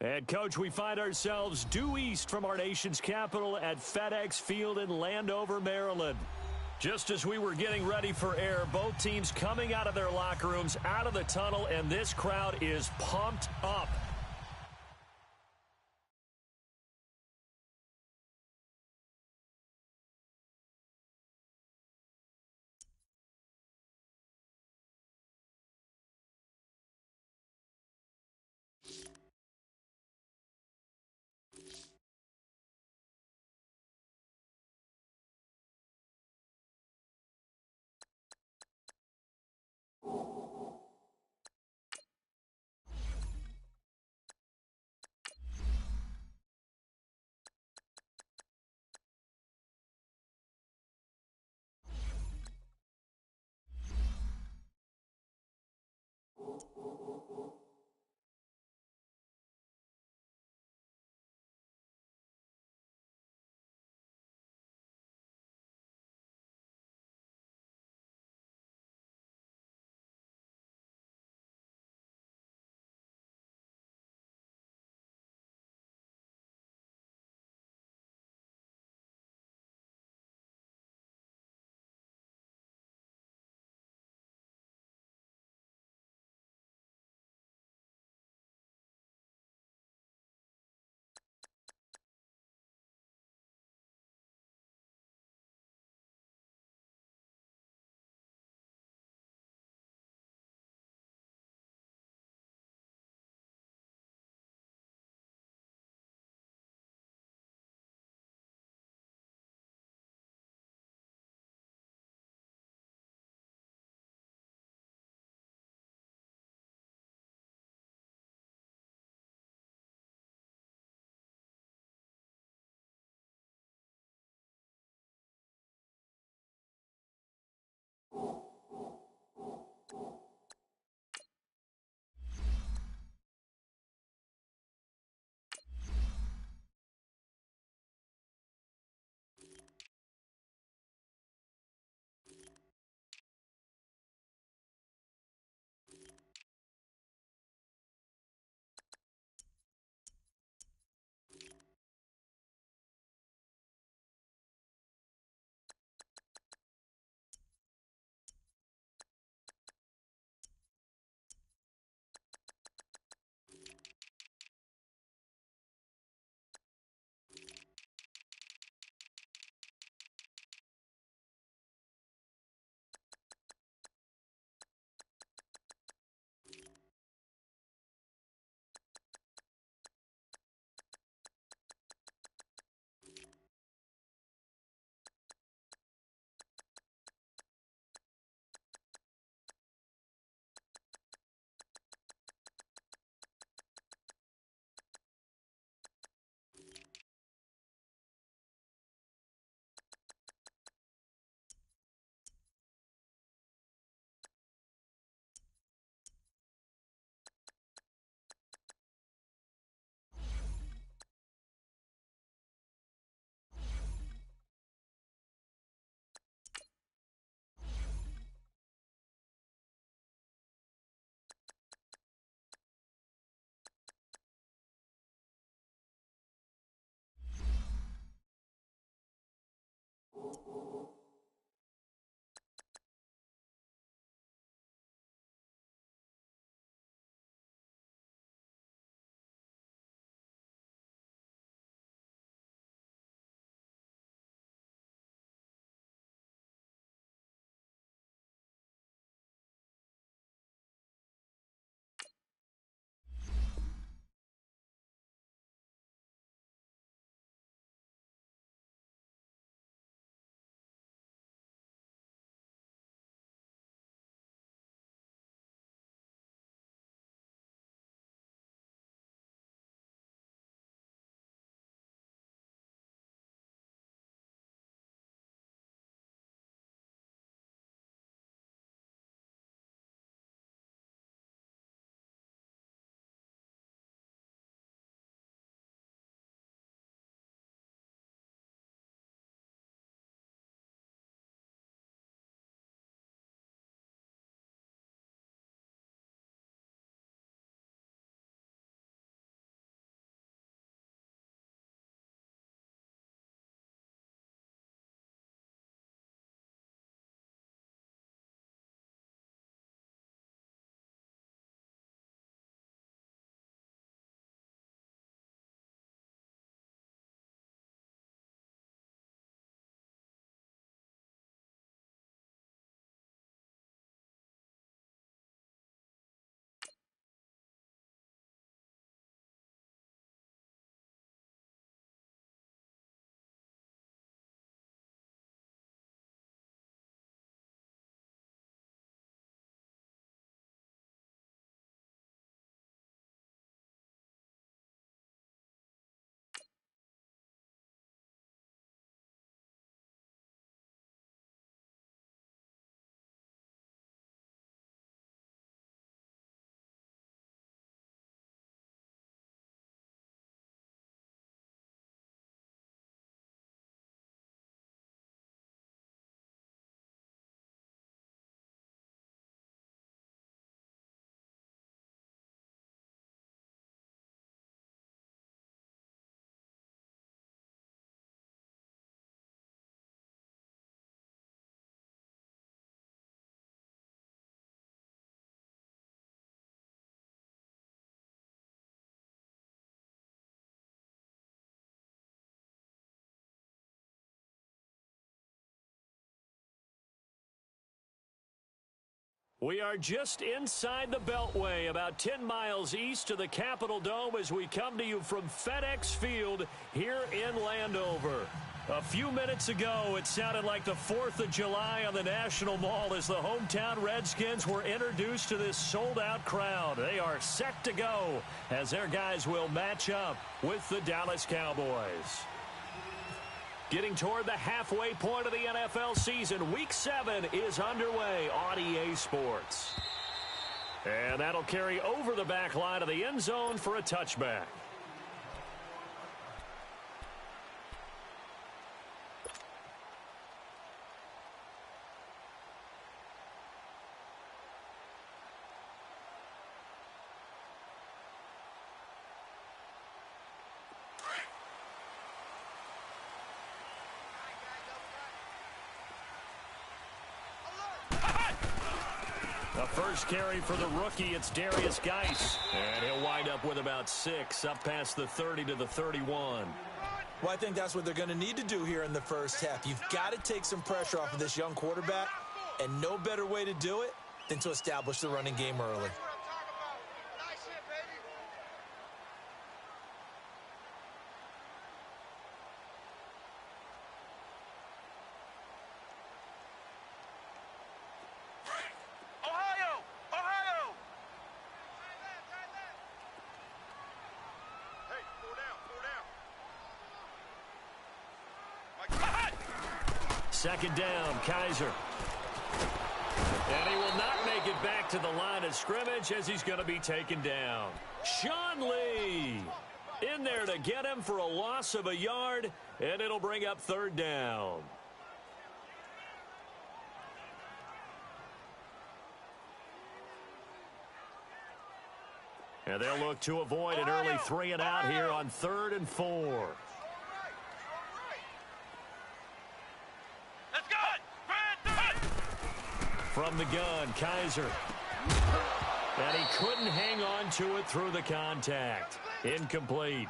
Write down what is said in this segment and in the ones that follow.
And, Coach, we find ourselves due east from our nation's capital at FedEx Field in Landover, Maryland. Just as we were getting ready for air, both teams coming out of their locker rooms, out of the tunnel, and this crowd is pumped up. We are just inside the Beltway, about 10 miles east of the Capitol Dome as we come to you from FedEx Field here in Landover. A few minutes ago, it sounded like the 4th of July on the National Mall as the hometown Redskins were introduced to this sold-out crowd. They are set to go as their guys will match up with the Dallas Cowboys. Getting toward the halfway point of the NFL season, Week 7 is underway on EA Sports. And that'll carry over the back line of the end zone for a touchback. The first carry for the rookie, it's Darius Geis. And he'll wind up with about 6, up past the 30 to the 31. Well, I think that's what they're going to need to do here in the first half. You've got to take some pressure off of this young quarterback, and no better way to do it than to establish the running game early. Second down, Kaiser. And he will not make it back to the line of scrimmage as he's going to be taken down. Sean Lee in there to get him for a loss of a yard, and it'll bring up third down. And they'll look to avoid an early 3 and out here on 3rd and 4. From the gun, Kaiser. And he couldn't hang on to it through the contact. Incomplete.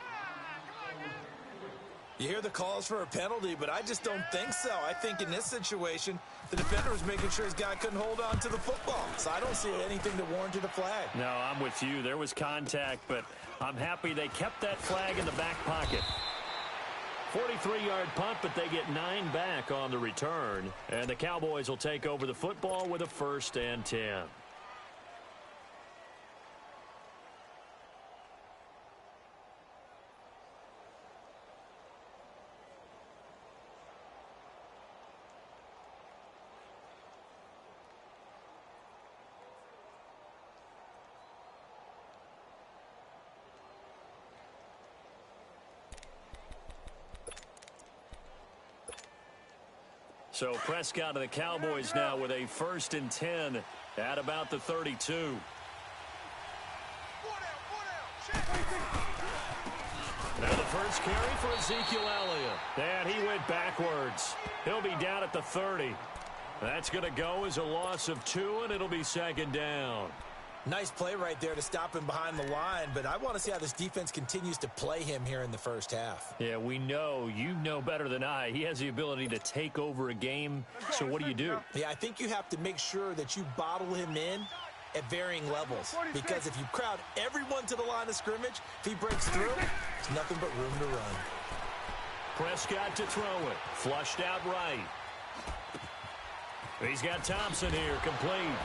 You hear the calls for a penalty, but I just don't think so. I think in this situation, the defender was making sure his guy couldn't hold on to the football. So I don't see anything that warranted a flag. No, I'm with you. There was contact, but I'm happy they kept that flag in the back pocket. 43-yard punt, but they get 9 back on the return. And the Cowboys will take over the football with a 1st and 10. So Prescott and the Cowboys now with a 1st and 10 at about the 32. Now the first carry for Ezekiel Elliott. And he went backwards. He'll be down at the 30. That's going to go as a loss of 2, and it'll be 2nd down. Nice play right there to stop him behind the line, but I want to see how this defense continues to play him here in the first half. Yeah, we know. You know better than I. He has the ability to take over a game, so what do? Yeah, I think you have to make sure that you bottle him in at varying levels, because if you crowd everyone to the line of scrimmage, if he breaks through, there's nothing but room to run. Prescott to throw it. Flushed out right. He's got Thompson here, complete.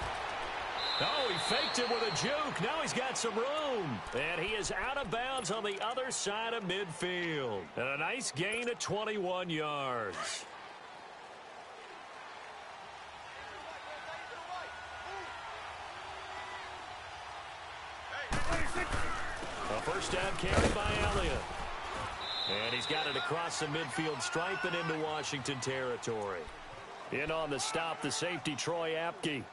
Oh, he faked it with a juke. Now he's got some room. And he is out of bounds on the other side of midfield. And a nice gain of 21 yards. A first down carry by Elliott. And he's got it across the midfield stripe and into Washington territory. In on the stop, the safety, Troy Apke.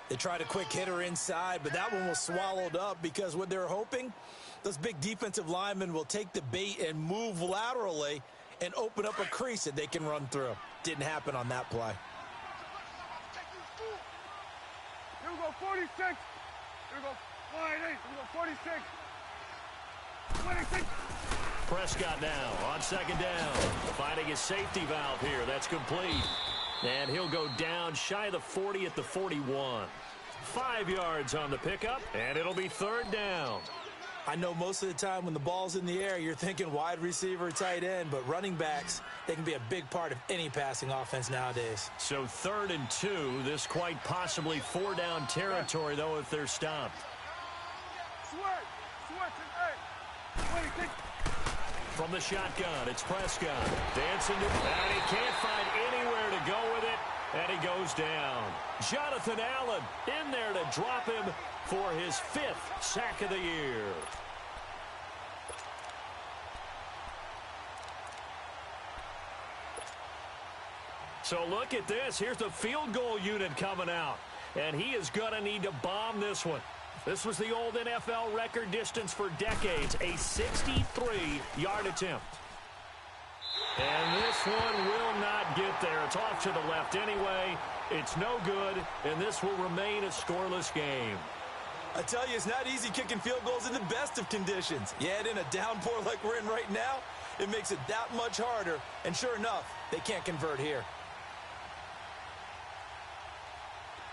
They tried a quick hitter inside, but that one was swallowed up because what they're hoping, those big defensive linemen will take the bait and move laterally and open up a crease that they can run through. Didn't happen on that play. Here we go, 46. Here we go, 48. Here we go, 46. 26. Prescott now on 2nd down. Finding his safety valve here. That's complete. And he'll go down shy of the 40 at the 41. 5 yards on the pickup, and it'll be 3rd down. I know most of the time when the ball's in the air, you're thinking wide receiver, tight end, but running backs, they can be a big part of any passing offense nowadays. So 3rd and 2, this quite possibly 4-down territory, though, if they're stopped. From the shotgun, it's Prescott. Dancing to, and he can't find anywhere to go with it, and he goes down. Jonathan Allen in there to drop him for his 5th sack of the year. So look at this. Here's the field goal unit coming out, and he is going to need to bomb this one. This was the old NFL record distance for decades, a 63-yard attempt. And this one will not get there. It's off to the left anyway. It's no good, and this will remain a scoreless game. I tell you, it's not easy kicking field goals in the best of conditions. You add in a downpour like we're in right now, it makes it that much harder. And sure enough, they can't convert here.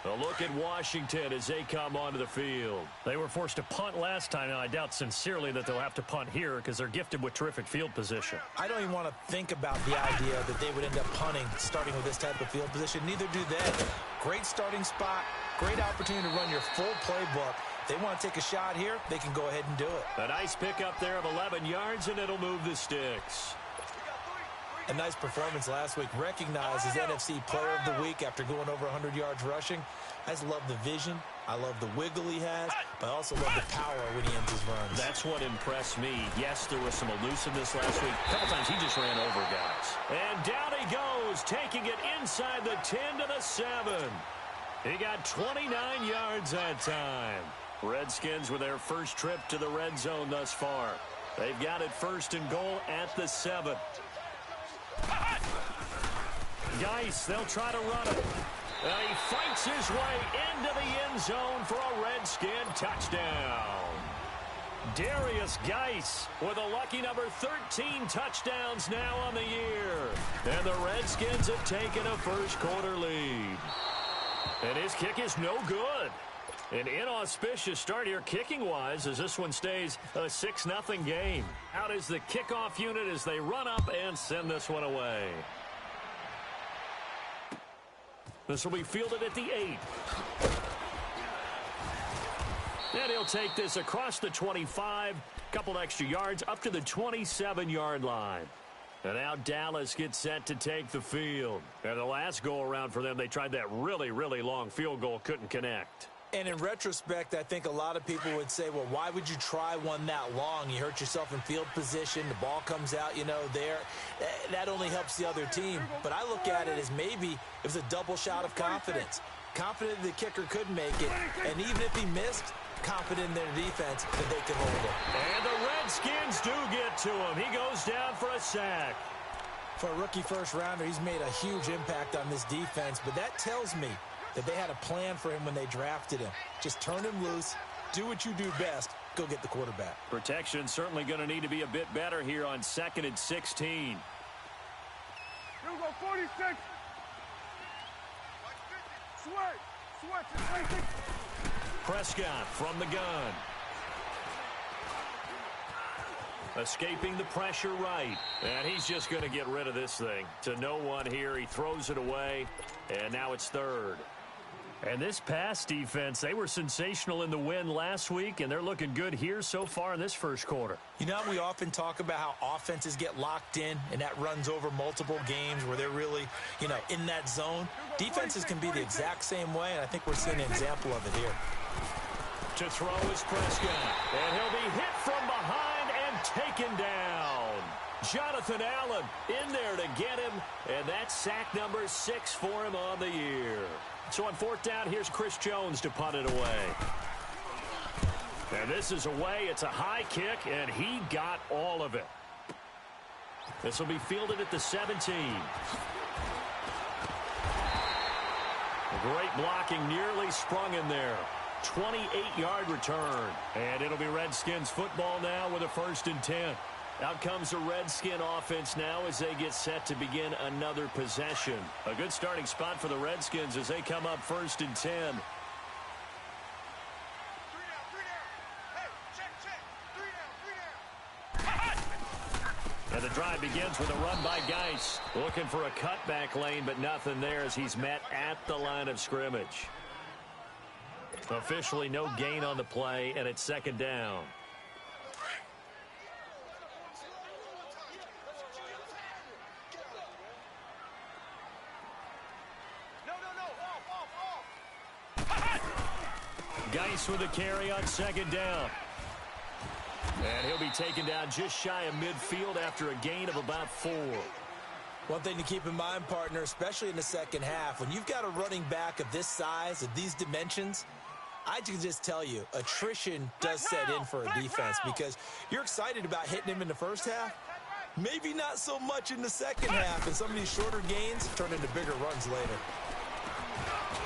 A look at Washington as they come onto the field. They were forced to punt last time. Now, I doubt sincerely that they'll have to punt here because they're gifted with terrific field position. I don't even want to think about the idea that they would end up punting starting with this type of field position. Neither do they. Great starting spot, great opportunity to run your full playbook. If they want to take a shot here, they can go ahead and do it. A nice pickup there of 11 yards, and it'll move the sticks. A nice performance last week. Recognized as NFC Player of the Week after going over 100 yards rushing. I just love the vision. I love the wiggle he has, but I also love the power when he ends his runs. That's what impressed me. Yes, there was some elusiveness last week. A couple times he just ran over guys. And down he goes, taking it inside the 10 to the 7. He got 29 yards that time. Redskins with their first trip to the red zone thus far. They've got it 1st and goal at the 7. Geis, they'll try to run it. And he fights his way into the end zone for a Redskin touchdown. Darius Geis with a lucky number 13 touchdowns now on the year. And the Redskins have taken a first-quarter lead. And his kick is no good. An inauspicious start here kicking-wise as this one stays a 6-0 game. Out is the kickoff unit as they run up and send this one away. This will be fielded at the 8. And he'll take this across the 25, couple extra yards up to the 27-yard line. And now Dallas gets set to take the field. And the last go-around for them, they tried that really, really long field goal, couldn't connect. And in retrospect, I think a lot of people would say, well, why would you try one that long? You hurt yourself in field position. The ball comes out, there. That only helps the other team. But I look at it as maybe it was a double shot of confidence. Confident the kicker could make it. And even if he missed, confident in their defense that they could hold it. And the Redskins do get to him. He goes down for a sack. For a rookie first-rounder, he's made a huge impact on this defense. But that tells me that they had a plan for him when they drafted him. Just turn him loose, do what you do best, go get the quarterback. Protection certainly going to need to be a bit better here on 2nd and 16. Here we go, 46. Switch. Prescott from the gun. Escaping the pressure right. And he's just going to get rid of this thing. To no one here. He throws it away. And now it's 3rd. And this pass defense, they were sensational in the win last week, and they're looking good here so far in this first quarter. We often talk about how offenses get locked in, and that runs over multiple games where they're really, in that zone. Defenses can be the exact same way, and I think we're seeing an example of it here. To throw is Prescott, and he'll be hit from behind and taken down. Jonathan Allen in there to get him, and that's sack number 6 for him on the year. So on 4th down, here's Chris Jones to punt it away. And this is away. It's a high kick, and he got all of it. This will be fielded at the 17. Great blocking, nearly sprung in there. 28-yard return. And it'll be Redskins football now with a 1st and 10. Out comes the Redskin offense now as they get set to begin another possession. A good starting spot for the Redskins as they come up 1st and 10. And the drive begins with a run by Geis. Looking for a cutback lane, but nothing there as he's met at the line of scrimmage. Officially no gain on the play, and it's second down. Geis with a carry on second down. And he'll be taken down just shy of midfield after a gain of about 4. One thing to keep in mind, partner, especially in the second half, when you've got a running back of this size, of these dimensions, I can just tell you, attrition does set in for a defense because you're excited about hitting him in the first half. Maybe not so much in the second half, and some of these shorter gains turn into bigger runs later.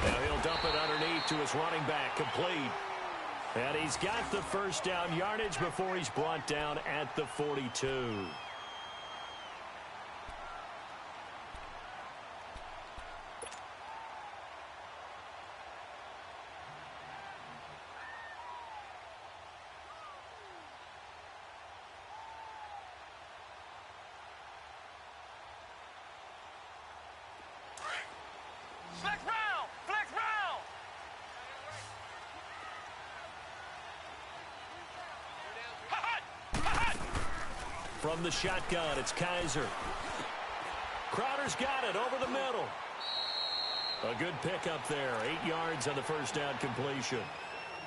Now he'll dump it underneath to his running back, complete. And he's got the first down yardage before he's brought down at the 42. From the shotgun, it's Kaiser. Crowder's got it over the middle. A good pickup there. 8 yards on the first down completion.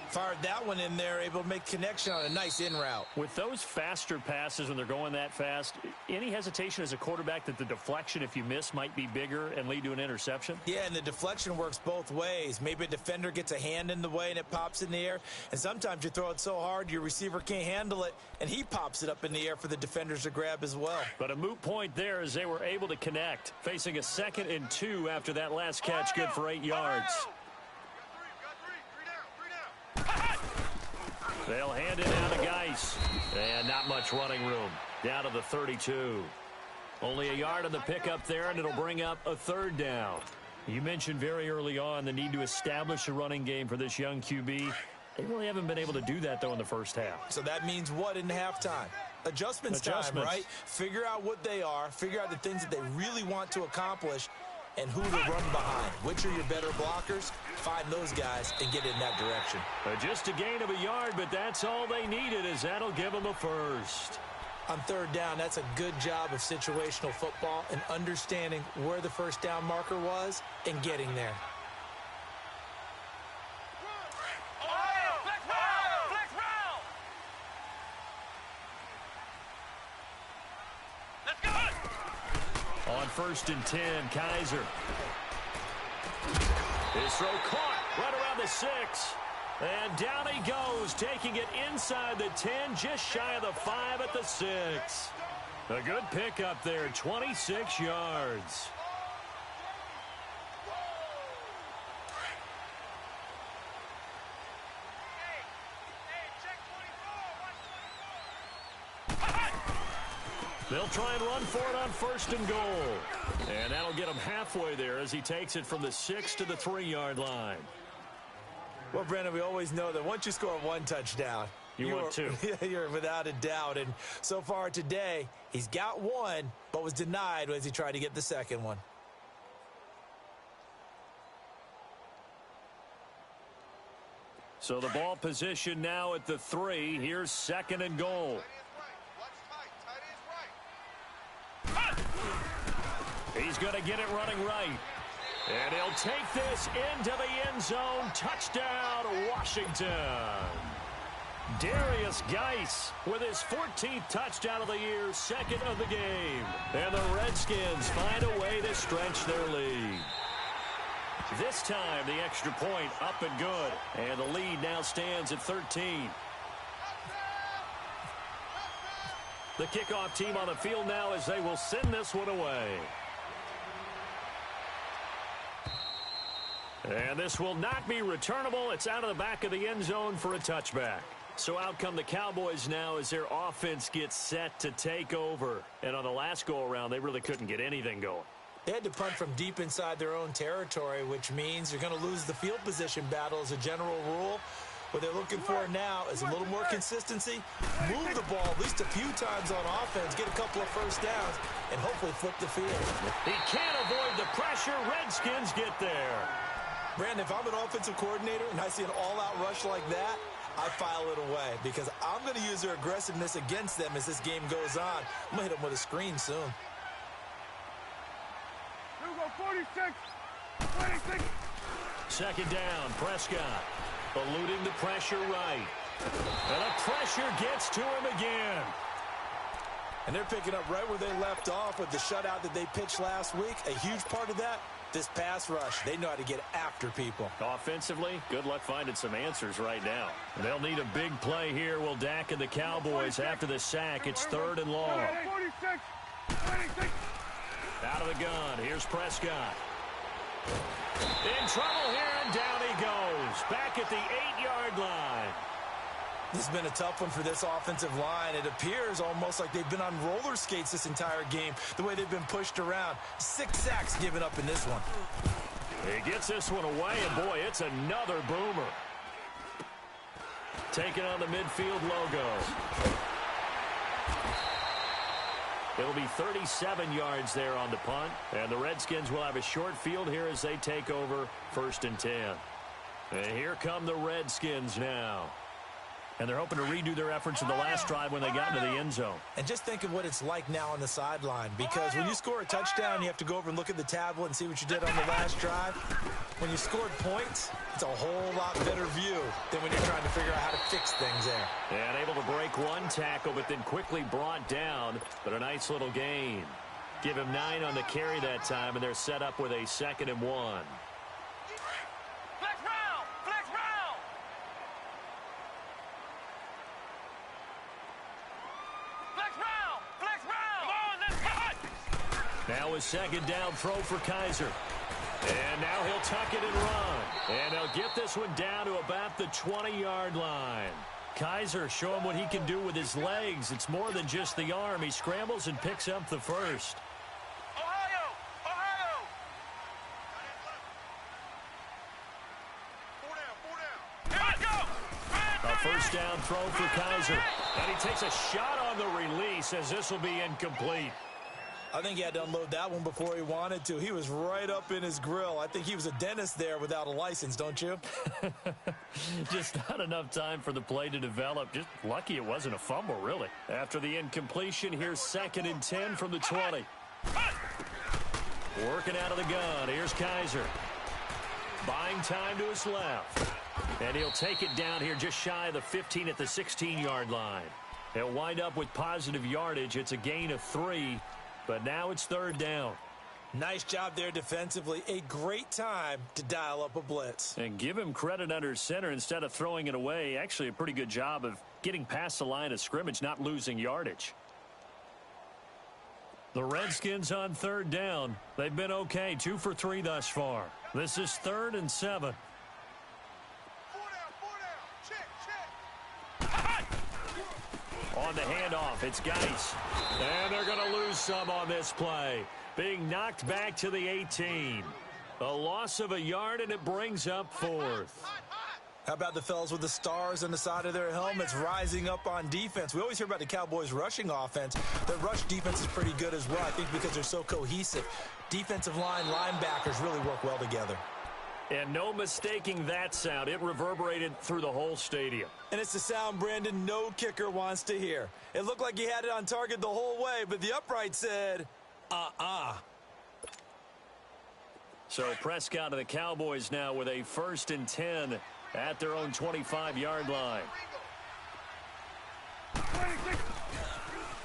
Fired that one in there, able to make connection on a nice in route. With those faster passes when they're going that fast, any hesitation as a quarterback that the deflection, if you miss, might be bigger and lead to an interception? Yeah, and the deflection works both ways. Maybe a defender gets a hand in the way and it pops in the air. And sometimes you throw it so hard your receiver can't handle it, and he pops it up in the air for the defenders to grab as well. But a moot point there as they were able to connect. Facing a 2nd and 2 after that last catch, good for 8 yards. They'll hand it down to Geis. And not much running room. Down to the 32. Only a yard on the pickup there, and it'll bring up a 3rd down. You mentioned very early on the need to establish a running game for this young QB. They really haven't been able to do that, though, in the first half. So that means what in halftime? Adjustments time, right? Figure out what they are. Figure out the things that they really want to accomplish and who to run behind. Which are your better blockers? Find those guys and get in that direction. Just a gain of a yard, but that's all they needed, as that'll give them a first. On 3rd down, that's a good job of situational football and understanding where the first down marker was and getting there. On 1st and 10, Kaiser. His throw caught right around the 6. And down he goes, taking it inside the 10, just shy of the 5 at the 6. A good pickup there, 26 yards. They'll try and run for it on 1st and goal. And that'll get him halfway there as he takes it from the 6 to the 3-yard line. Well, Brandon, we always know that once you score 1 touchdown, want 2. You're without a doubt. And so far today, he's got 1, but was denied as he tried to get the 2nd one. So the ball position now at the 3. Here's 2nd and goal. He's going to get it running right. And he'll take this into the end zone. Touchdown, Washington. Darius Geis with his 14th touchdown of the year, 2nd of the game. And the Redskins find a way to stretch their lead. This time, the extra point up and good. And the lead now stands at 13. The kickoff team on the field now as they will send this one away. And this will not be returnable. It's out of the back of the end zone for a touchback. So out come the Cowboys now as their offense gets set to take over. And on the last go-around, they really couldn't get anything going. They had to punt from deep inside their own territory, which means you're going to lose the field position battle as a general rule. What they're looking for now is a little more consistency, move the ball at least a few times on offense, get a couple of first downs, and hopefully flip the field. He can't avoid the pressure. Redskins get there. Brandon, if I'm an offensive coordinator and I see an all-out rush like that, I file it away because I'm going to use their aggressiveness against them as this game goes on. I'm going to hit them with a screen soon. Here we go, 46, 26. Second down, Prescott. Eluding the pressure right. And the pressure gets to him again. And they're picking up right where they left off with the shutout that they pitched last week. A huge part of that, this pass rush. They know how to get after people. Offensively, good luck finding some answers right now. They'll need a big play here. Will Dak and the Cowboys after the sack. It's 3rd and long. 46, 26. Out of the gun. Here's Prescott. In trouble here, and down he goes. Back at the 8-yard line. This has been a tough one for this offensive line. It appears almost like they've been on roller skates this entire game, the way they've been pushed around. 6 sacks given up in this one. He gets this one away, and boy, it's another boomer. Taking on the midfield logo. It'll be 37 yards there on the punt, and the Redskins will have a short field here as they take over 1st and 10. And here come the Redskins now. And they're hoping to redo their efforts in the last drive when they got into the end zone. And just think of what it's like now on the sideline, because when you score a touchdown, you have to go over and look at the tablet and see what you did on the last drive. When you scored points, it's a whole lot better view than when you're trying to figure out how to fix things there. And able to break one tackle, but then quickly brought down. But a nice little gain. Give him 9 on the carry that time, and they're set up with a 2nd and 1. Flex round, flex round. Flex round, flex round. Come on, let's cut. Now a 2nd down throw for Kaiser. And now he'll tuck it and run. And he'll get this one down to about the 20-yard line. Kaiser, show him what he can do with his legs. It's more than just the arm. He scrambles and picks up the first. Ohio, Ohio. 4 down, 4 down. Here we go. A first down throw for Kaiser. And he takes a shot on the release as this will be incomplete. I think he had to unload that one before he wanted to. He was right up in his grill. I think he was a dentist there without a license, don't you? Just not enough time for the play to develop. Just lucky it wasn't a fumble, really. After the incompletion, here's 2nd and 10 from the 20. Working out of the gun. Here's Kaiser. Buying time to his left. And he'll take it down here just shy of the 15 at the 16-yard line. He'll wind up with positive yardage. It's a gain of 3. But now it's 3rd down. Nice job there defensively. A great time to dial up a blitz. And give him credit under center instead of throwing it away. Actually a pretty good job of getting past the line of scrimmage, not losing yardage. The Redskins on 3rd down. They've been okay. 2 for 3 thus far. This is 3rd and 7. 4 down, check, check. On the handoff, it's Geis. And they're going to lose some on this play. Being knocked back to the 18. A loss of a yard, and it brings up 4th. How about the fellas with the stars on the side of their helmets rising up on defense? We always hear about the Cowboys' rushing offense. Their rush defense is pretty good as well, I think, because they're so cohesive. Defensive line, linebackers really work well together. And no mistaking that sound. It reverberated through the whole stadium. And it's the sound, Brandon, no kicker wants to hear. It looked like he had it on target the whole way, but the upright said, So Prescott and the Cowboys now with a 1st and 10 at their own 25-yard line. 26.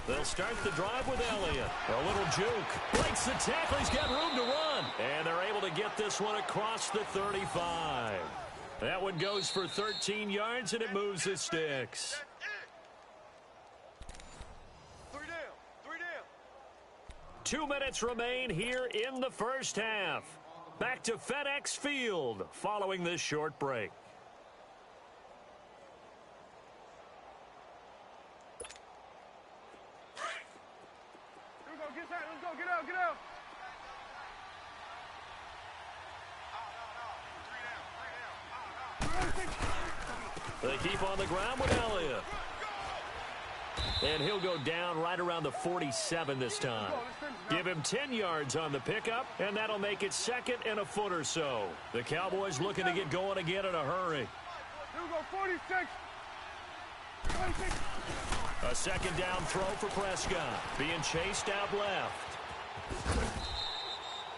They'll start the drive with Elliott. A little juke. Breaks the tackle. He's got room to run. And they're able to get this one across the 35. That one goes for 13 yards, and it moves the sticks. 3 down, 3 down. 2 minutes remain here in the first half. Back to FedEx Field following this short break. Here we go, get that, let's go, get out, get out. They keep on the ground with Elliott. And he'll go down right around the 47 this time. Give him 10 yards on the pickup, and that'll make it second and a foot or so. The Cowboys looking to get going again in a hurry. Here we go, 46. 26. A second down throw for Prescott. Being chased out left.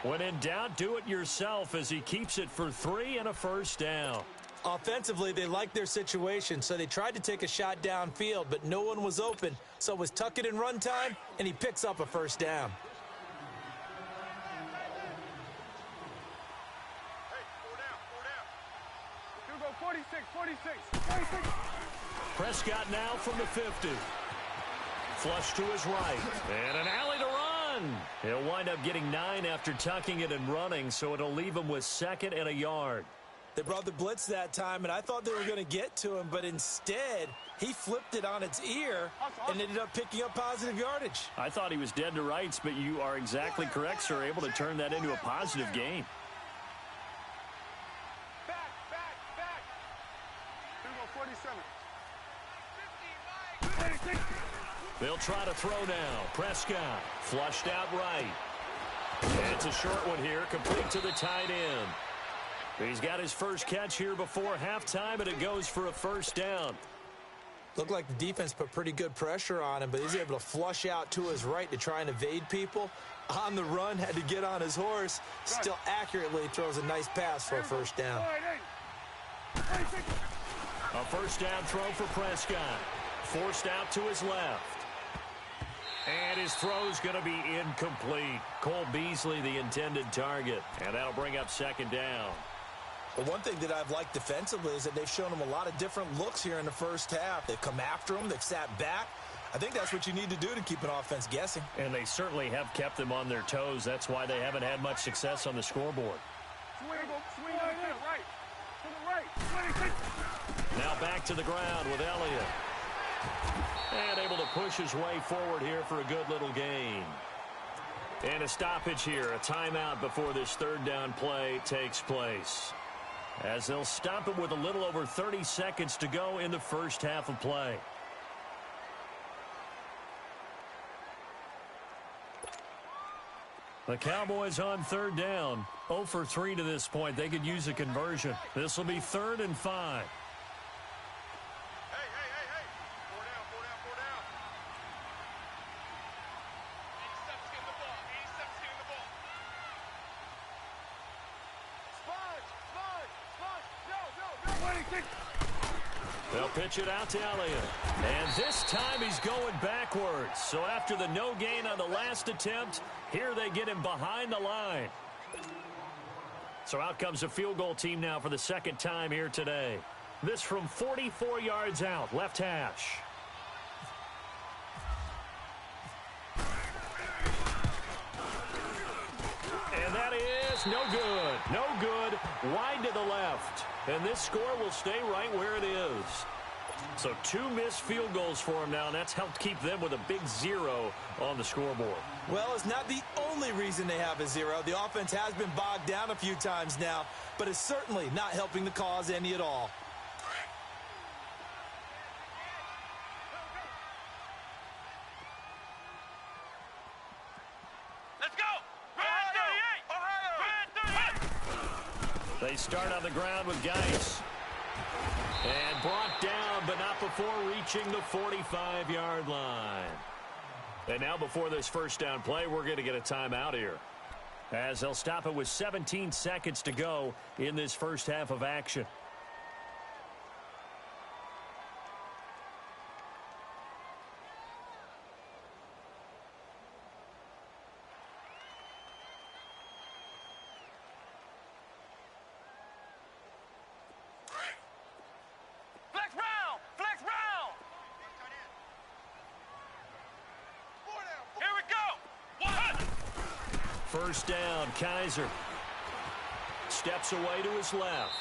When in doubt, do it yourself as he keeps it for 3 and a first down. Offensively, they liked their situation, so they tried to take a shot downfield, but no one was open. So it was tuck it and run time, and he picks up a first down. Hey, 4 down. Here we go, 46, 46, 46. Prescott now from the 50. Flush to his right. And an alley to run. He'll wind up getting 9 after tucking it and running, so it'll leave him with second and a yard. They brought the blitz that time, and I thought they were going to get to him, but instead, he flipped it on its ear and ended up picking up positive yardage. I thought he was dead to rights, but you are exactly correct, sir, able to turn that into a positive gain. Back. Here we go, 47. 56. They'll try to throw now. Prescott flushed out right. And it's a short one here, complete to the tight end. He's got his first catch here before halftime, and it goes for a first down. Looked like the defense put pretty good pressure on him, but he's able to flush out to his right to try and evade people. On the run, had to get on his horse. Still accurately throws a nice pass for a first down. A first down throw for Prescott. Forced out to his left. And his throw's going to be incomplete. Cole Beasley, the intended target. And that'll bring up second down. But one thing that I've liked defensively is that they've shown him a lot of different looks here in the first half. They've come after him. They've sat back. I think that's what you need to do to keep an offense guessing. And they certainly have kept them on their toes. That's why they haven't had much success on the scoreboard. Swing to the right. To the right. 26. Now back to the ground with Elliott. And able to push his way forward here for a good little gain. And a stoppage here, a timeout before this third down play takes place. As they'll stop it with a little over 30 seconds to go in the first half of play. The Cowboys on third down. 0 for 3 to this point. They could use a conversion. This will be 3rd and 5. Hey. 4 down. 87's getting the ball. 87's getting the ball. Sponge. No. 26. They'll pitch it out to Elliott. And this time he's going backwards. So after the no gain on the last attempt, here they get him behind the line. So out comes a field goal team now for the second time here today. This from 44 yards out, left hash. And that is no good. No good. Wide to the left. And this score will stay right where it is. So 2 missed field goals for him now, and that's helped keep them with a big 0 on the scoreboard. Well, it's not the only reason they have a 0. The offense has been bogged down a few times now, but it's certainly not helping the cause any at all. Let's go. Ohio. They start on the ground with Geis. And brought down, but not before reaching the 45-yard line. And now before this first down play, we're going to get a timeout here. As they'll stop it with 17 seconds to go in this first half of action. Flex round. Here we go. First down, Kaiser. Steps away to his left.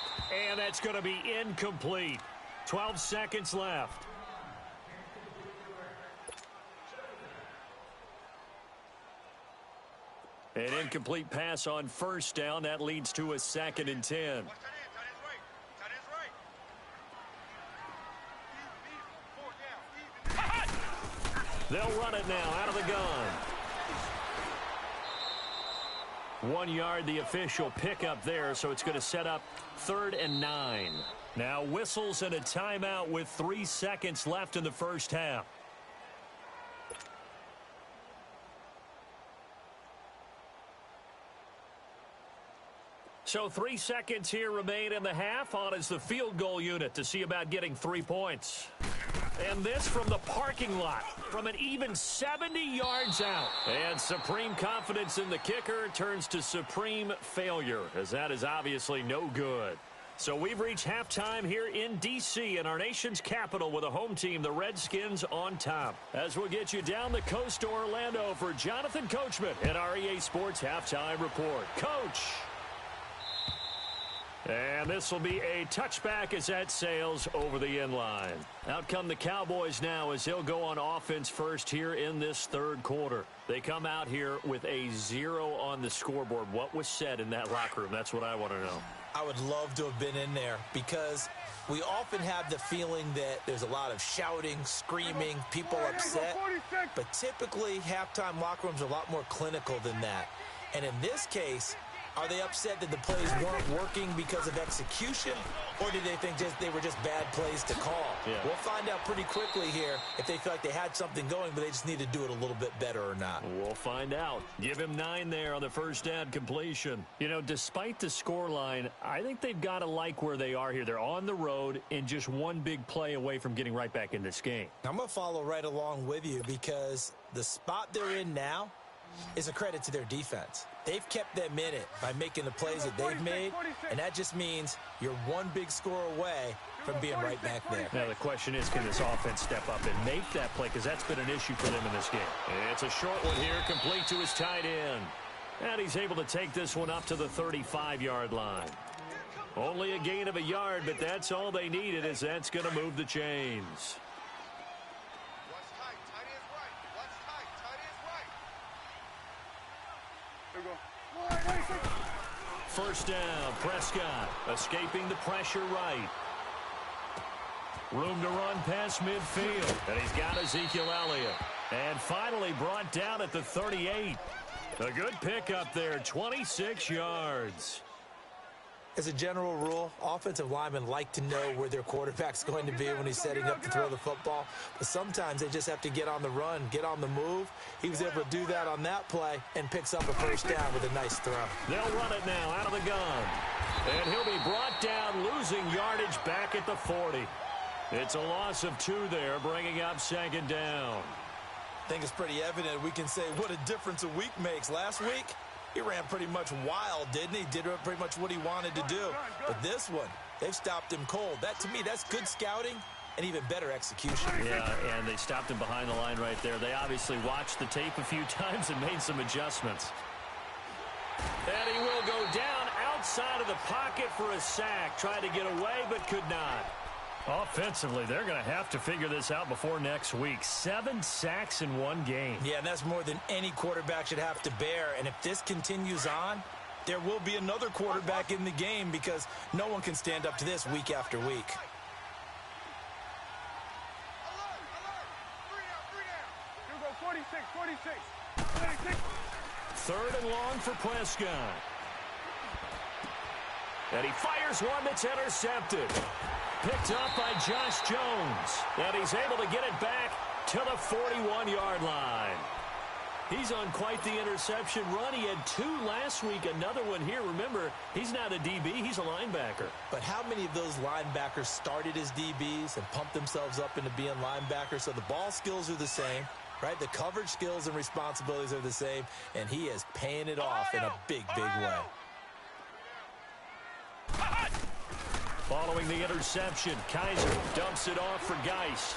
And that's going to be incomplete. 12 seconds left. An incomplete pass on first down. That leads to a 2nd and 10. They'll run it now out of the gun. 1 yard, the official pickup there, so it's going to set up 3rd and 9. Now whistles and a timeout with 3 seconds left in the first half. So 3 seconds here remain in the half. On is the field goal unit to see about getting 3 points. And this from the parking lot, from an even 70 yards out. And supreme confidence in the kicker turns to supreme failure, as that is obviously no good. So we've reached halftime here in D.C. in our nation's capital with a home team, the Redskins, on top. As we'll get you down the coast to Orlando for Jonathan Coachman in our EA Sports Halftime Report. Coach! And this will be a touchback as that sails over the end line. Out come the Cowboys now as they'll go on offense first here in this third quarter. They come out here with a 0 on the scoreboard. What was said in that locker room? That's what I want to know. I would love to have been in there because we often have the feeling that there's a lot of shouting, screaming, people upset. But typically, halftime locker rooms are a lot more clinical than that. And in this case, are they upset that the plays weren't working because of execution, or did they think they were just bad plays to call? Yeah. We'll find out pretty quickly here if they feel like they had something going, but they just need to do it a little bit better or not. We'll find out. Give him 9 there on the first down completion. You know, despite the scoreline, I think they've got to like where they are here. They're on the road and just one big play away from getting right back in this game. I'm going to follow right along with you because the spot they're in now is a credit to their defense. They've kept them in it by making the plays that they've made, and that just means you're one big score away from being right back there. Now the question is, can this offense step up and make that play, because that's been an issue for them in this game. It's a short one here, complete to his tight end. And he's able to take this one up to the 35-yard line. Only a gain of a yard, but that's all they needed, as that's going to move the chains. First down, Prescott escaping the pressure right. Room to run past midfield. And he's got Ezekiel Elliott. And finally brought down at the 38. A good pickup there, 26 yards. As a general rule, offensive linemen like to know where their quarterback's going to be when he's setting up to throw the football. But sometimes they just have to get on the run, get on the move. He was able to do that on that play and picks up a first down with a nice throw. They'll run it now out of the gun. And he'll be brought down, losing yardage back at the 40. It's a loss of 2 there, bringing up second down. I think it's pretty evident we can say what a difference a week makes. Last week, he ran pretty much wild, didn't he? Did pretty much what he wanted to do. But this one, they've stopped him cold. That, to me, that's good scouting and even better execution. Yeah, and they stopped him behind the line right there. They obviously watched the tape a few times and made some adjustments. And he will go down outside of the pocket for a sack. Tried to get away, but could not. Offensively, they're going to have to figure this out before next week. 7 sacks in one game. Yeah, and that's more than any quarterback should have to bear. And if this continues on, there will be another quarterback in the game because no one can stand up to this week after week. You go 46. 3rd and long for Prescott. And he fires one that's intercepted. Picked up by Josh Jones. And he's able to get it back to the 41-yard line. He's on quite the interception run. He had 2 last week, another one here. Remember, he's not a DB, he's a linebacker. But how many of those linebackers started as DBs and pumped themselves up into being linebackers? So the ball skills are the same, right? The coverage skills and responsibilities are the same, and he is paying it off in a big, big way. Following the interception, Kaiser dumps it off for Geis.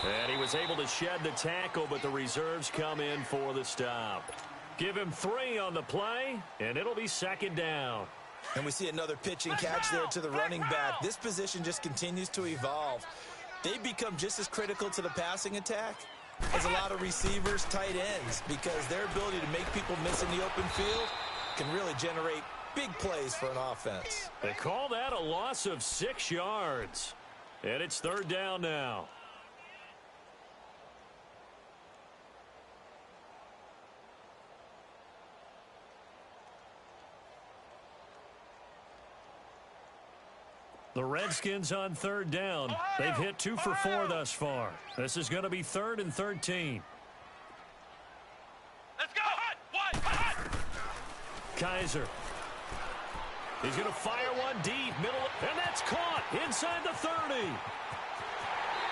And he was able to shed the tackle, but the reserves come in for the stop. Give him 3 on the play, and it'll be second down. And we see another pitch and catch there to the running back. This position just continues to evolve. They become just as critical to the passing attack as a lot of receivers, tight ends, because their ability to make people miss in the open field can really generate big plays for an offense. They call that a loss of 6 yards. And it's 3rd down now. The Redskins on third down. They've hit 2 for 4 thus far. This is going to be 3rd and 13. Let's go! Hot! Kaiser. He's going to fire one deep, middle, and that's caught inside the 30.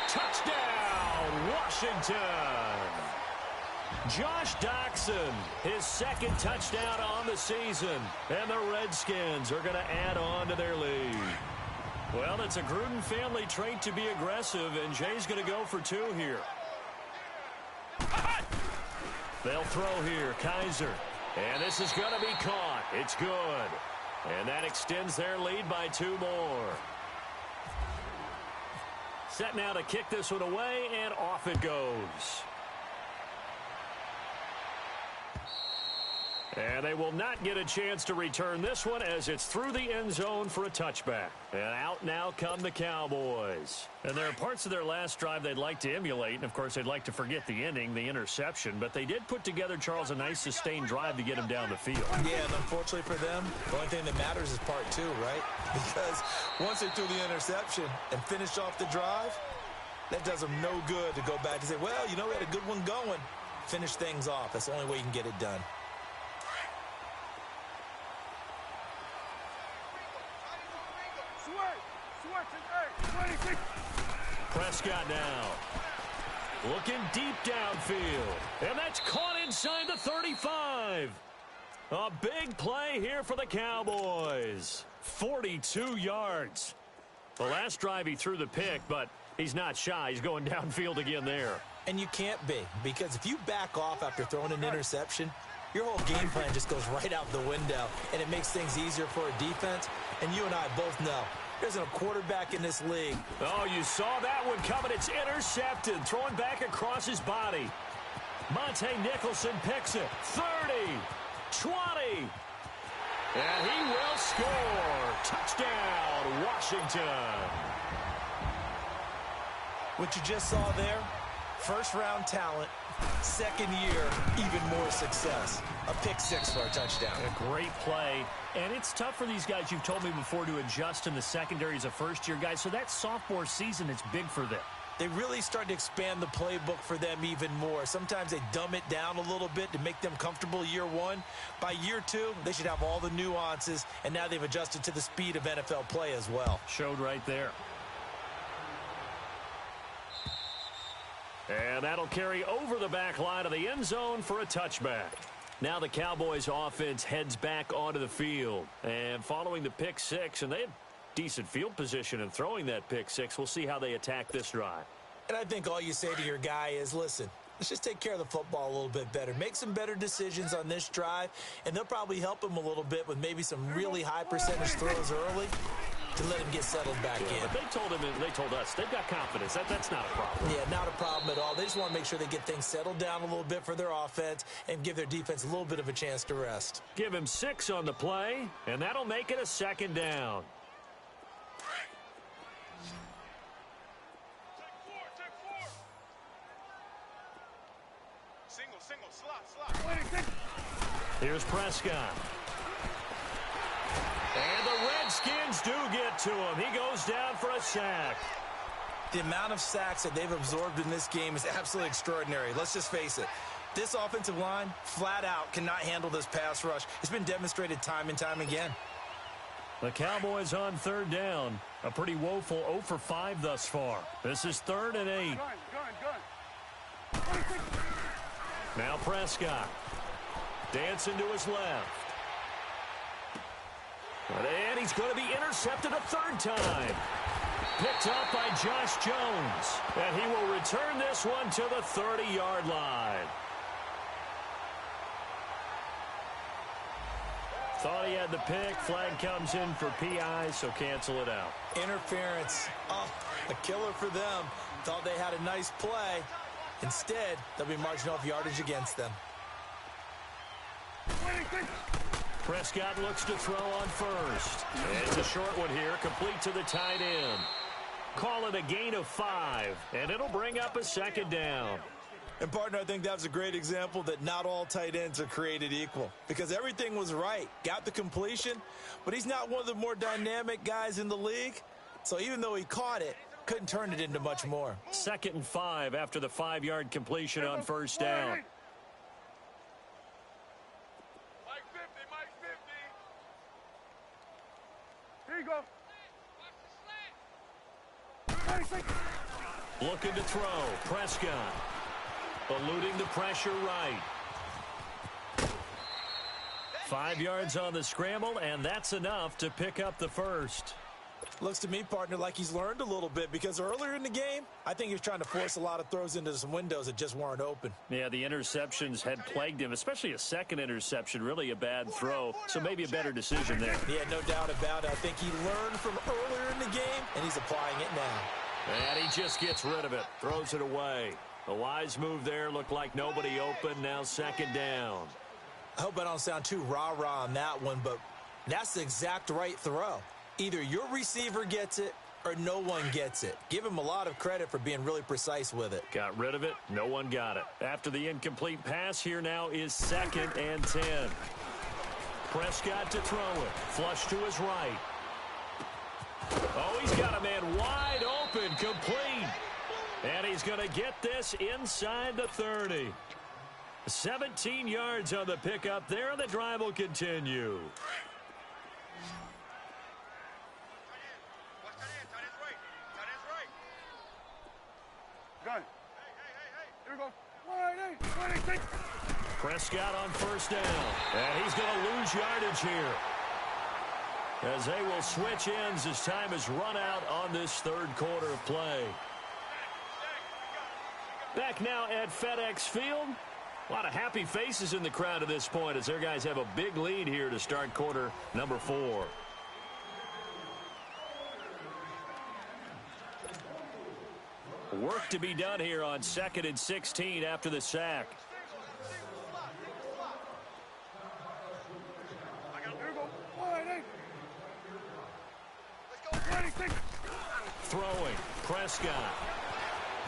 Touchdown, Washington. Josh Doxson, his 2nd touchdown on the season, and the Redskins are going to add on to their lead. Well, it's a Gruden family trait to be aggressive, and Jay's going to go for 2 here. They'll throw here, Kaiser, and this is going to be caught. It's good, and that extends their lead by 2 more. Set now to kick this one away, and off it goes. And they will not get a chance to return this one as it's through the end zone for a touchback. And out now come the Cowboys. And there are parts of their last drive they'd like to emulate. And, of course, they'd like to forget the inning, the interception. But they did put together, Charles, a nice sustained drive to get him down the field. Yeah, and unfortunately for them, the only thing that matters is part 2, right? Because once they threw the interception and finished off the drive, that does them no good to go back and say, well, you know, we had a good one going. Finish things off. That's the only way you can get it done. Prescott now. Looking deep downfield. And that's caught inside the 35. A big play here for the Cowboys. 42 yards. The last drive he threw the pick, but he's not shy. He's going downfield again there. And you can't be, because if you back off after throwing an interception, your whole game plan just goes right out the window, and it makes things easier for a defense. And you and I both know there isn't a quarterback in this league. Oh, you saw that one coming. It's intercepted. Throwing back across his body. Monte Nicholson picks it. 30, 20. And he will score. Touchdown, Washington. What you just saw there, first-round talent, second year, even more success. A pick 6 for a touchdown. A great play. And it's tough for these guys, you've told me before, to adjust in the secondary as a first-year guy. So that sophomore season is big for them. They really start to expand the playbook for them even more. Sometimes they dumb it down a little bit to make them comfortable year 1. By year 2, they should have all the nuances, and now they've adjusted to the speed of NFL play as well. Showed right there. And that'll carry over the back line of the end zone for a touchback. Now the Cowboys offense heads back onto the field. And following the pick 6, and they had decent field position in throwing that pick 6. We'll see how they attack this drive. And I think all you say to your guy is, listen, let's just take care of the football a little bit better. Make some better decisions on this drive, and they'll probably help him a little bit with maybe some really high percentage throws early to let him get settled back in. But they told us they've got confidence. That's not a problem. Yeah, not a problem at all. They just want to make sure they get things settled down a little bit for their offense and give their defense a little bit of a chance to rest. Give him 6 on the play, and that'll make it a 2nd down. Single, slot. Here's Prescott. And the Redskins do get to him. He goes down for a sack. The amount of sacks that they've absorbed in this game is absolutely extraordinary. Let's just face it. This offensive line, flat out, cannot handle this pass rush. It's been demonstrated time and time again. The Cowboys on 3rd down. A pretty woeful 0 for 5 thus far. This is 3rd and 8. Gun. Now Prescott. Dancing to his left. And he's going to be intercepted a 3rd time. Picked up by Josh Jones. And he will return this one to the 30-yard line. Thought he had the pick. Flag comes in for PI, so cancel it out. Interference. Oh, a killer for them. Thought they had a nice play. Instead, they'll be marching off yardage against them. Prescott looks to throw on first. And it's a short one here, complete to the tight end. Call it a gain of 5, and it'll bring up a 2nd down. And, partner, I think that was a great example that not all tight ends are created equal, because everything was right. Got the completion, but he's not one of the more dynamic guys in the league. So even though he caught it, couldn't turn it into much more. 2nd and 5 after the 5-yard completion on first down. Mike 50, Mike 50. Here you go. Looking to throw. Prescott. Eluding the pressure right. 5 yards on the scramble, and that's enough to pick up the first. Looks to me, partner, like he's learned a little bit, because earlier in the game, I think he was trying to force a lot of throws into some windows that just weren't open. Yeah, the interceptions had plagued him, especially a second interception, really a bad throw, so maybe a better decision there. Yeah, no doubt about it. I think he learned from earlier in the game, and he's applying it now. And he just gets rid of it, throws it away. A wise move there, looked like nobody open, now 2nd down. I hope I don't sound too rah-rah on that one, but that's the exact right throw. Either your receiver gets it or no one gets it. Give him a lot of credit for being really precise with it. Got rid of it. No one got it. After the incomplete pass, here now is 2nd and 10. Prescott to throw it. Flush to his right. Oh, he's got a man wide open, complete. And he's going to get this inside the 30. 17 yards on the pickup there. The drive will continue. Gun. Here we go. 26. Prescott on first down. And he's going to lose yardage here, as they will switch ends as time is run out on this 3rd quarter of play. Back now at FedEx Field. A lot of happy faces in the crowd at this point as their guys have a big lead here to start quarter number 4. Work to be done here on 2nd and 16 after the sack. Throwing. Prescott.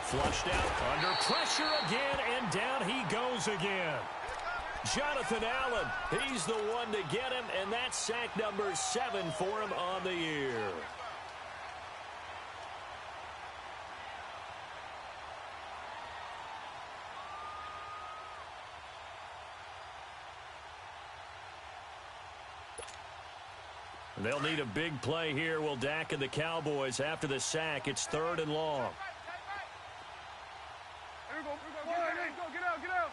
Flushed out under pressure again, and down he goes again. Jonathan Allen, he's the one to get him, and that's sack number 7 for him on the year. They'll need a big play here, will Dak and the Cowboys. After the sack, it's 3rd and long. Get out.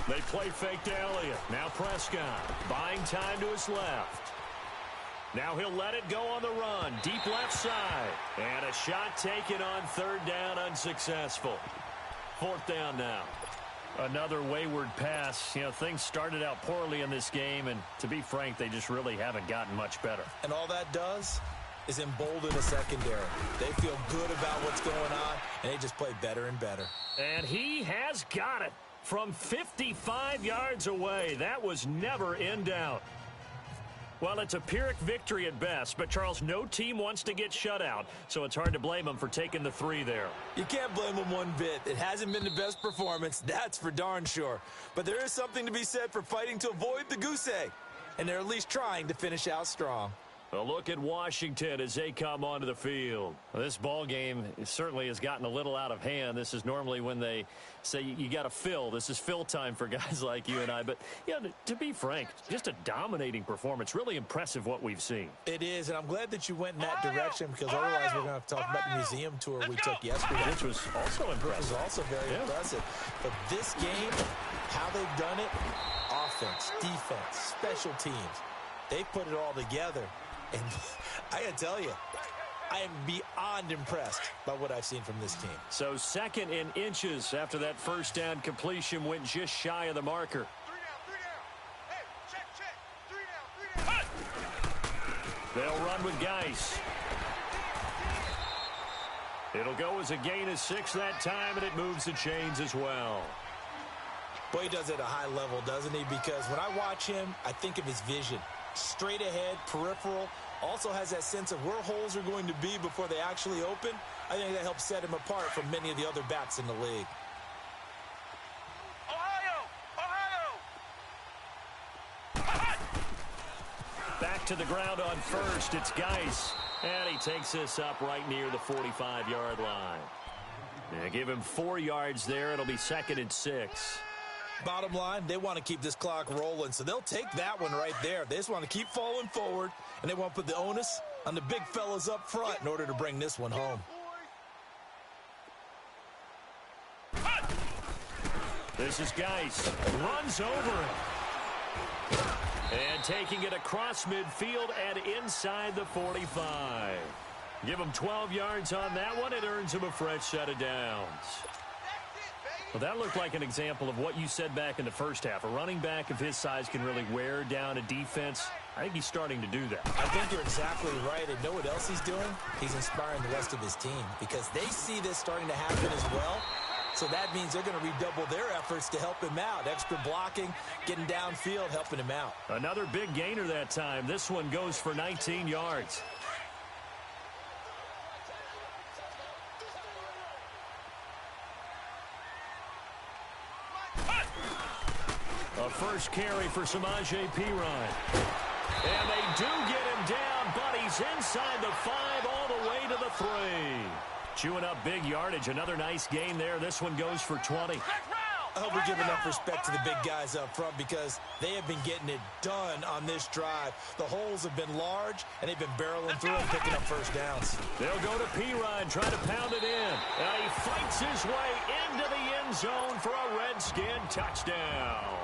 They play fake to Elliott. Now Prescott buying time to his left. Now he'll let it go on the run. Deep left side. And a shot taken on 3rd down, unsuccessful. 4th down now. Another wayward pass. You know, things started out poorly in this game, and to be frank, they just really haven't gotten much better. And all that does is embolden a secondary. They feel good about what's going on, and they just play better and better. And he has got it from 55 yards away. That was never in doubt. Well, it's a Pyrrhic victory at best, but, Charles, no team wants to get shut out, so it's hard to blame them for taking the 3 there. You can't blame them one bit. It hasn't been the best performance, that's for darn sure. But there is something to be said for fighting to avoid the goose egg, and they're at least trying to finish out strong. A look at Washington as they come onto the field. Well, this ball game certainly has gotten a little out of hand. This is normally when they say you got to fill. This is fill time for guys like you and I. But, yeah, to be frank, just a dominating performance. Really impressive what we've seen. It is, and I'm glad that you went in that direction, because otherwise we're going to have to talk about the museum tour we took yesterday. Which was also impressive. Which was also very impressive. But this game, how they've done it, offense, defense, special teams, they put it all together. And I got to tell you, I am beyond impressed by what I've seen from this team. So 2nd in inches after that first down completion went just shy of the marker. 3 down. Hey, check. 3 down. They'll run with Geis. It'll go as a gain of 6 that time, and it moves the chains as well. Boy, he does it at a high level, doesn't he? Because when I watch him, I think of his vision. Straight ahead, peripheral, also has that sense of where holes are going to be before they actually open. I think that helps set him apart from many of the other backs in the league. Ohio! Back to the ground on first. It's Geis. And he takes this up right near the 45-yard line. Yeah, give him 4 yards there. It'll be 2nd and 6. Bottom line, they want to keep this clock rolling, so they'll take that one right there. They just want to keep falling forward, and they want to put the onus on the big fellas up front in order to bring this one home. This is Geis. Runs over it. And taking it across midfield and inside the 45. Give him 12 yards on that one. It earns him a fresh set of downs. Well, that looked like an example of what you said back in the first half. A running back of his size can really wear down a defense. I think he's starting to do that. I think you're exactly right. And know what else he's doing? He's inspiring the rest of his team because they see this starting to happen as well. So that means they're going to redouble their efforts to help him out. Extra blocking, getting downfield, helping him out. Another big gainer that time. This one goes for 19 yards. A first carry for Samaje Perine. And they do get him down, but he's inside the 5 all the way to the 3. Chewing up big yardage. Another nice gain there. This one goes for 20. I hope we give enough respect to the big guys up front because they have been getting it done on this drive. The holes have been large, and they've been barreling through and picking up first downs. They'll go to Perine, trying to pound it in. And he fights his way into the end zone for a Redskin touchdown.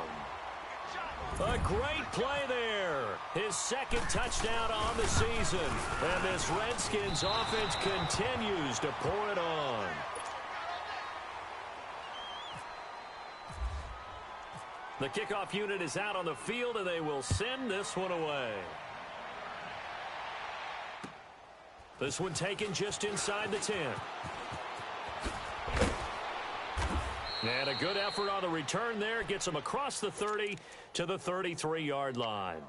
A great play there. His 2nd touchdown on the season. And this Redskins offense continues to pour it on. The kickoff unit is out on the field, and they will send this one away. This one taken just inside the 10. And a good effort on the return there. Gets them across the 30 to the 33-yard line.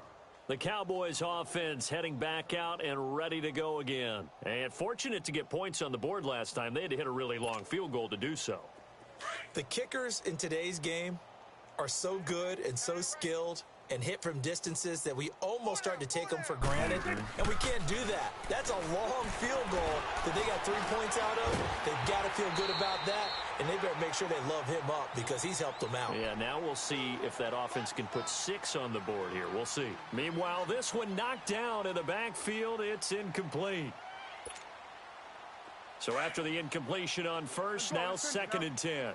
The Cowboys offense heading back out and ready to go again. And fortunate to get points on the board last time. They had to hit a really long field goal to do so. The kickers in today's game are so good and so skilled and hit from distances that we almost start to take them for granted, and we can't do that. That's a long field goal that they got 3 points out of. They've got to feel good about that, and they better make sure they love him up because he's helped them out. Yeah, now we'll see if that offense can put 6 on the board here. We'll see. Meanwhile, this one knocked down in the backfield. It's incomplete. So after the incompletion on first, now 2nd and 10.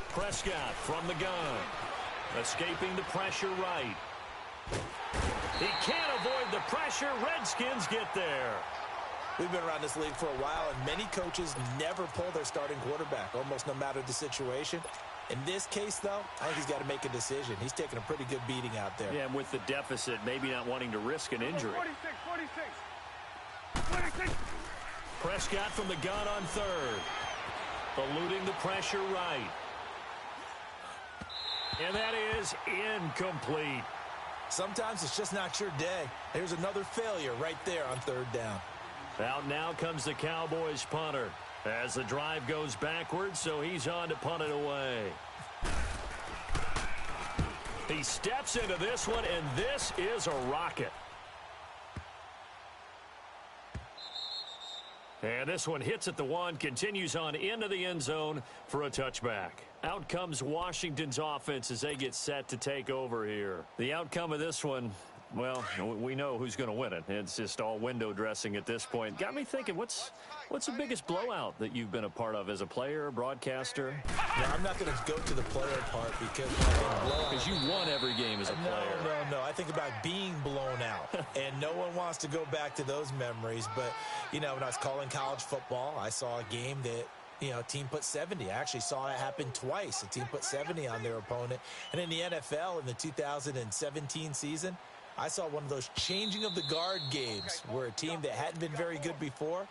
Prescott from the gun. Escaping the pressure right. He can't avoid the pressure. Redskins get there. We've been around this league for a while, and many coaches never pull their starting quarterback, almost no matter the situation. In this case, though, I think he's got to make a decision. He's taking a pretty good beating out there. Yeah, and with the deficit, maybe not wanting to risk an injury. 46. Prescott from the gun on 3rd. Eluding the pressure right. And that is incomplete. Sometimes it's just not your day. There's another failure right there on 3rd down. Out now comes the Cowboys punter as the drive goes backwards, so he's on to punt it away. He steps into this one, and this is a rocket. And this one hits at the 1, continues on into the end zone for a touchback. Out comes Washington's offense as they get set to take over here. The outcome of this one, well, we know who's going to win it. It's just all window dressing at this point. Got me thinking, what's the biggest blowout that you've been a part of as a player, broadcaster? No, I'm not going to go to the player part because Because you won every game as a player. No. I think about being blown out. And no one wants to go back to those memories. But, you know, when I was calling college football, I saw a game that, you know, a team put 70. I actually saw it happen twice. A team put 70 on their opponent. And in the NFL in the 2017 season, I saw one of those changing of the guard games where a team that hadn't been very good before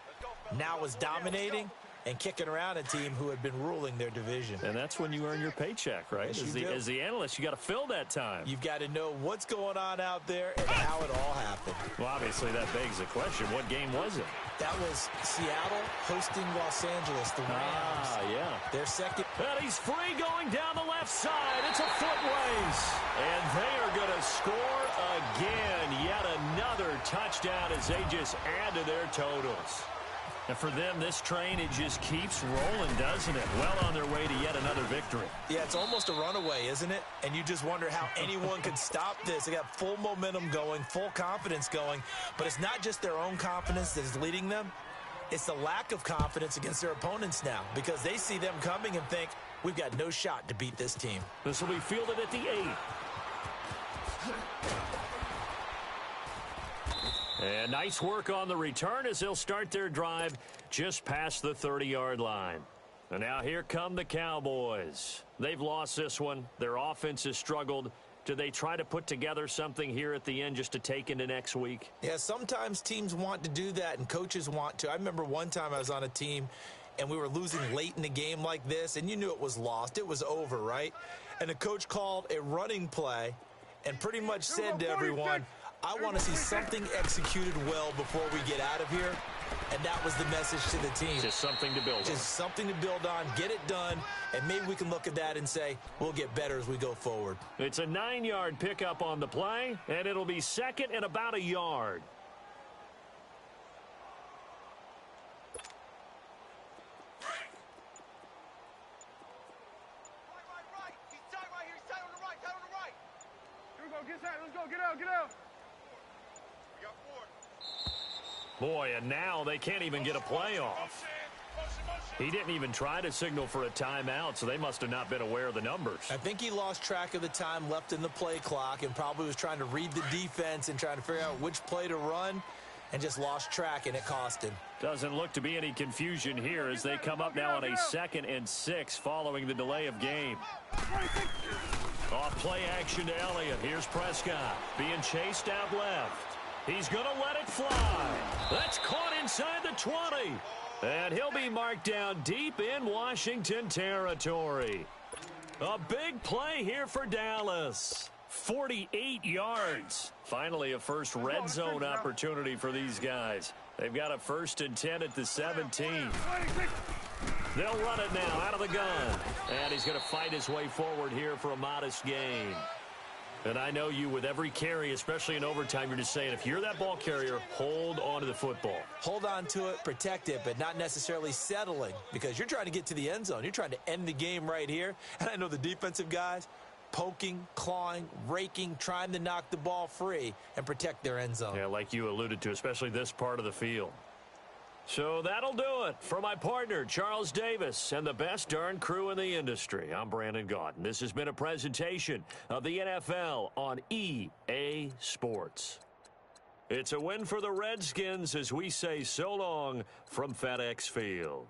now was dominating and kicking around a team who had been ruling their division. And that's when you earn your paycheck, right? Yes, as the analyst, you got to fill that time. You've got to know what's going on out there and how it all happened. Well, obviously, that begs the question, what game was it? That was Seattle hosting Los Angeles, the Rams. Yeah. Their second. And he's free going down the left side. It's a foot race. And they are going to score again. Yet another touchdown as they just add to their totals. And for them, this train, it just keeps rolling, doesn't it? Well on their way to yet another victory. Yeah, it's almost a runaway, isn't it? And you just wonder how anyone could stop this. They got full momentum going, full confidence going. But it's not just their own confidence that is leading them. It's the lack of confidence against their opponents now because they see them coming and think, we've got no shot to beat this team. This will be fielded at the 8. And nice work on the return as they'll start their drive just past the 30-yard line. And now here come the Cowboys. They've lost this one. Their offense has struggled. Do they try to put together something here at the end just to take into next week? Yeah, sometimes teams want to do that and coaches want to. I remember one time I was on a team and we were losing late in the game like this, and you knew it was lost. It was over, right? And the coach called a running play and pretty much said to everyone, I want to see something executed well before we get out of here. And that was the message to the team. Just something to build on. Just something to build on, get it done, and maybe we can look at that and say, we'll get better as we go forward. It's a 9-yard pickup on the play, and it'll be second and about a yard. Right. He's tight right here. He's tight on the right. Tight on the right. Here we go. Get set. Let's go. Get out. Get out. We got 4. Boy, and now they can't even get a play off. He didn't even try to signal for a timeout, so they must have not been aware of the numbers. I think he lost track of the time left in the play clock and probably was trying to read the defense and trying to figure out which play to run and just lost track, and it cost him. Doesn't look to be any confusion here as they come up now on a 2nd and 6 following the delay of game. Off play action to Elliott. Here's Prescott being chased out left. He's going to let it fly. That's caught inside the 20. And he'll be marked down deep in Washington territory. A big play here for Dallas. 48 yards. Finally a first red zone opportunity for these guys. They've got a 1st and 10 at the 17. They'll run it now out of the gun. And he's going to fight his way forward here for a modest gain. And I know you, with every carry, especially in overtime, you're just saying, if you're that ball carrier, hold on to the football. Hold on to it, protect it, but not necessarily settling because you're trying to get to the end zone. You're trying to end the game right here. And I know the defensive guys poking, clawing, raking, trying to knock the ball free and protect their end zone. Yeah, like you alluded to, especially this part of the field. So that'll do it for my partner, Charles Davis, and the best darn crew in the industry. I'm Brandon Gaunt. This has been a presentation of the NFL on EA Sports. It's a win for the Redskins as we say so long from FedEx Field.